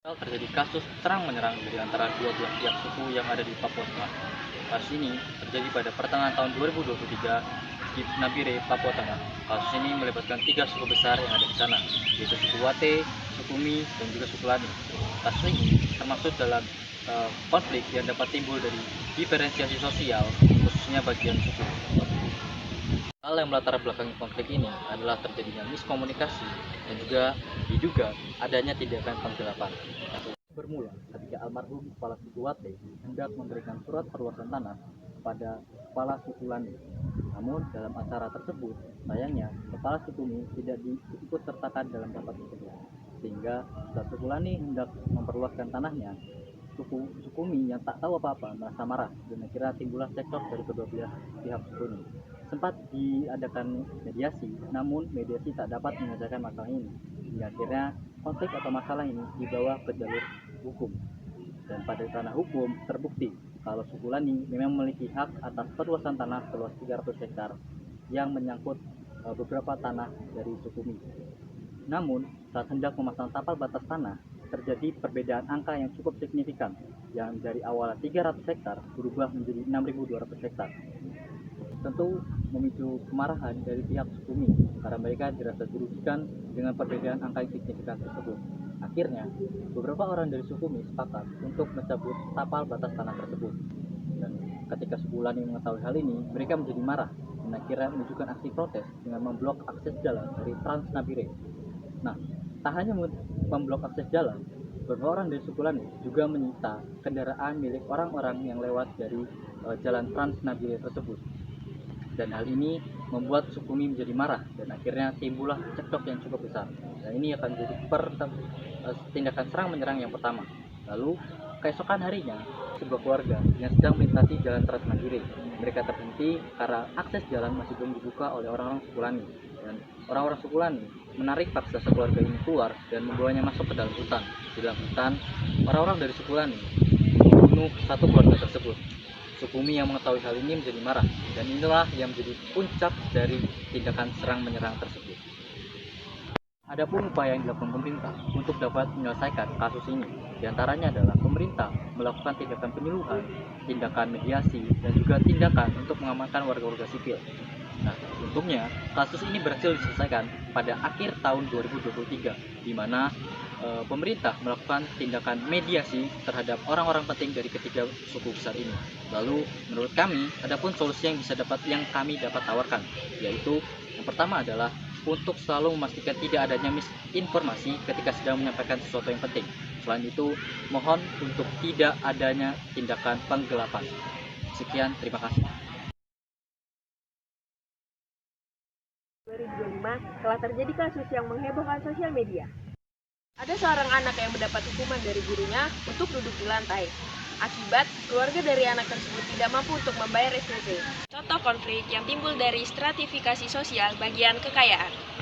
Terjadi kasus serang menyerang dari antara dua belah pihak suku yang ada di Papua Tengah. Kasus ini terjadi pada pertengahan tahun 2023 di Nabire, Papua Tengah. Kasus ini melibatkan tiga suku besar yang ada di sana, yaitu suku Wate, suku Mi, dan juga suku Lani. Kasus ini termasuk dalam konflik yang dapat timbul dari diferensiasi sosial, khususnya bagian suku. Hal yang melatar belakangi konflik ini adalah terjadinya miskomunikasi dan juga diduga adanya tindakan penggelapan. Bermula ketika almarhum kepala suku Wate hendak memberikan surat perluasan tanah kepada kepala suku Lani. Namun dalam acara tersebut, sayangnya kepala suku Mi tidak diikut sertakan dalam rapat tersebut. Sehingga saat suku Lani hendak memperluaskan tanahnya, suku Mi yang tak tahu apa-apa merasa marah dan akhirnya timbullah cekcok dari kedua pihak suku ini. Sempat diadakan mediasi, namun mediasi tak dapat menyelesaikan masalah ini. Hingga akhirnya konflik atau masalah ini dibawa ke jalur hukum. Dan pada ranah hukum terbukti kalau suku Lani memang memiliki hak atas perluasan tanah seluas 300 hektar yang menyangkut beberapa tanah dari suku Mi. Namun, saat hendak memasang tapal batas tanah, terjadi perbedaan angka yang cukup signifikan, yang dari awal 300 hektar berubah menjadi 6.200 hektar. Tentu memicu kemarahan dari pihak suku Mi karena mereka dirasa dirugikan dengan perbedaan angka yang signifikan tersebut. Akhirnya, beberapa orang dari suku Mi sepakat untuk mencabut tapal batas tanah tersebut. Dan ketika suku Lani mengetahui hal ini, mereka menjadi marah dan akhirnya menunjukkan aksi protes dengan memblok akses jalan dari Trans Nabire. Nah, tak hanya memblok akses jalan, beberapa orang dari suku Lani juga menyita kendaraan milik orang-orang yang lewat dari jalan Trans Nabire tersebut. Dan hal ini membuat suku Mi menjadi marah dan akhirnya timbullah cekcok yang cukup besar. Dan ini akan menjadi tindakan serang menyerang yang pertama. Lalu keesokan harinya, sebuah keluarga yang sedang melintasi jalan Trans Nabire, mereka terhenti karena akses jalan masih belum dibuka oleh orang-orang suku Lani. Dan orang-orang suku Lani menarik paksa keluarga ini keluar dan membawanya masuk ke dalam hutan. Di dalam hutan, orang-orang dari suku Lani membunuh satu keluarga tersebut. Suku Mi yang mengetahui hal ini menjadi marah, dan inilah yang menjadi puncak dari tindakan serang menyerang tersebut. Adapun upaya yang dilakukan pemerintah untuk dapat menyelesaikan kasus ini, diantaranya adalah pemerintah melakukan tindakan penyuluhan, tindakan mediasi, dan juga tindakan untuk mengamankan warga-warga sipil. Nah, untungnya kasus ini berhasil diselesaikan pada akhir tahun 2023, di mana pemerintah melakukan tindakan mediasi terhadap orang-orang penting dari ketiga suku besar ini. Lalu, menurut kami, adapun solusi yang kami dapat tawarkan, yaitu yang pertama adalah untuk selalu memastikan tidak adanya misinformasi ketika sedang menyampaikan sesuatu yang penting. Selain itu, mohon untuk tidak adanya tindakan penggelapan. Sekian, terima kasih. 2025 telah terjadi kasus yang menghebohkan sosial media. Ada seorang anak yang mendapat hukuman dari gurunya untuk duduk di lantai. Akibat, keluarga dari anak tersebut tidak mampu untuk membayar SPP. Contoh konflik yang timbul dari stratifikasi sosial bagian kekayaan.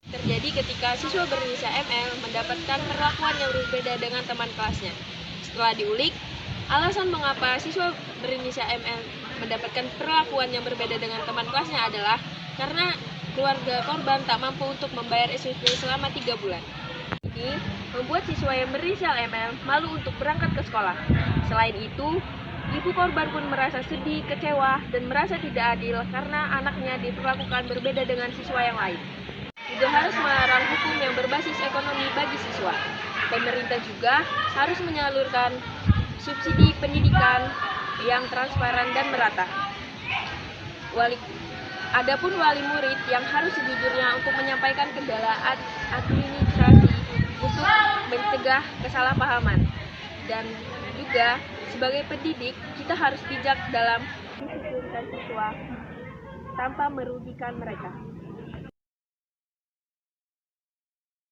Terjadi ketika siswa berinisial ML mendapatkan perlakuan yang berbeda dengan teman kelasnya. Setelah diulik, alasan mengapa siswa berinisial ML mendapatkan perlakuan yang berbeda dengan teman kelasnya adalah karena keluarga korban tak mampu untuk membayar SPP selama 3 bulan. Ini membuat siswa yang berinisial ML malu untuk berangkat ke sekolah. Selain itu, ibu korban pun merasa sedih, kecewa, dan merasa tidak adil karena anaknya diperlakukan berbeda dengan siswa yang lain. Juga harus melarang hukum yang berbasis ekonomi bagi siswa. Pemerintah juga harus menyalurkan subsidi pendidikan yang transparan dan merata. Adapun wali murid yang harus sejujurnya untuk menyampaikan kendala administrasi untuk mencegah kesalahpahaman. Dan juga sebagai pendidik, kita harus bijak dalam mendisiplinkan siswa tanpa merugikan mereka.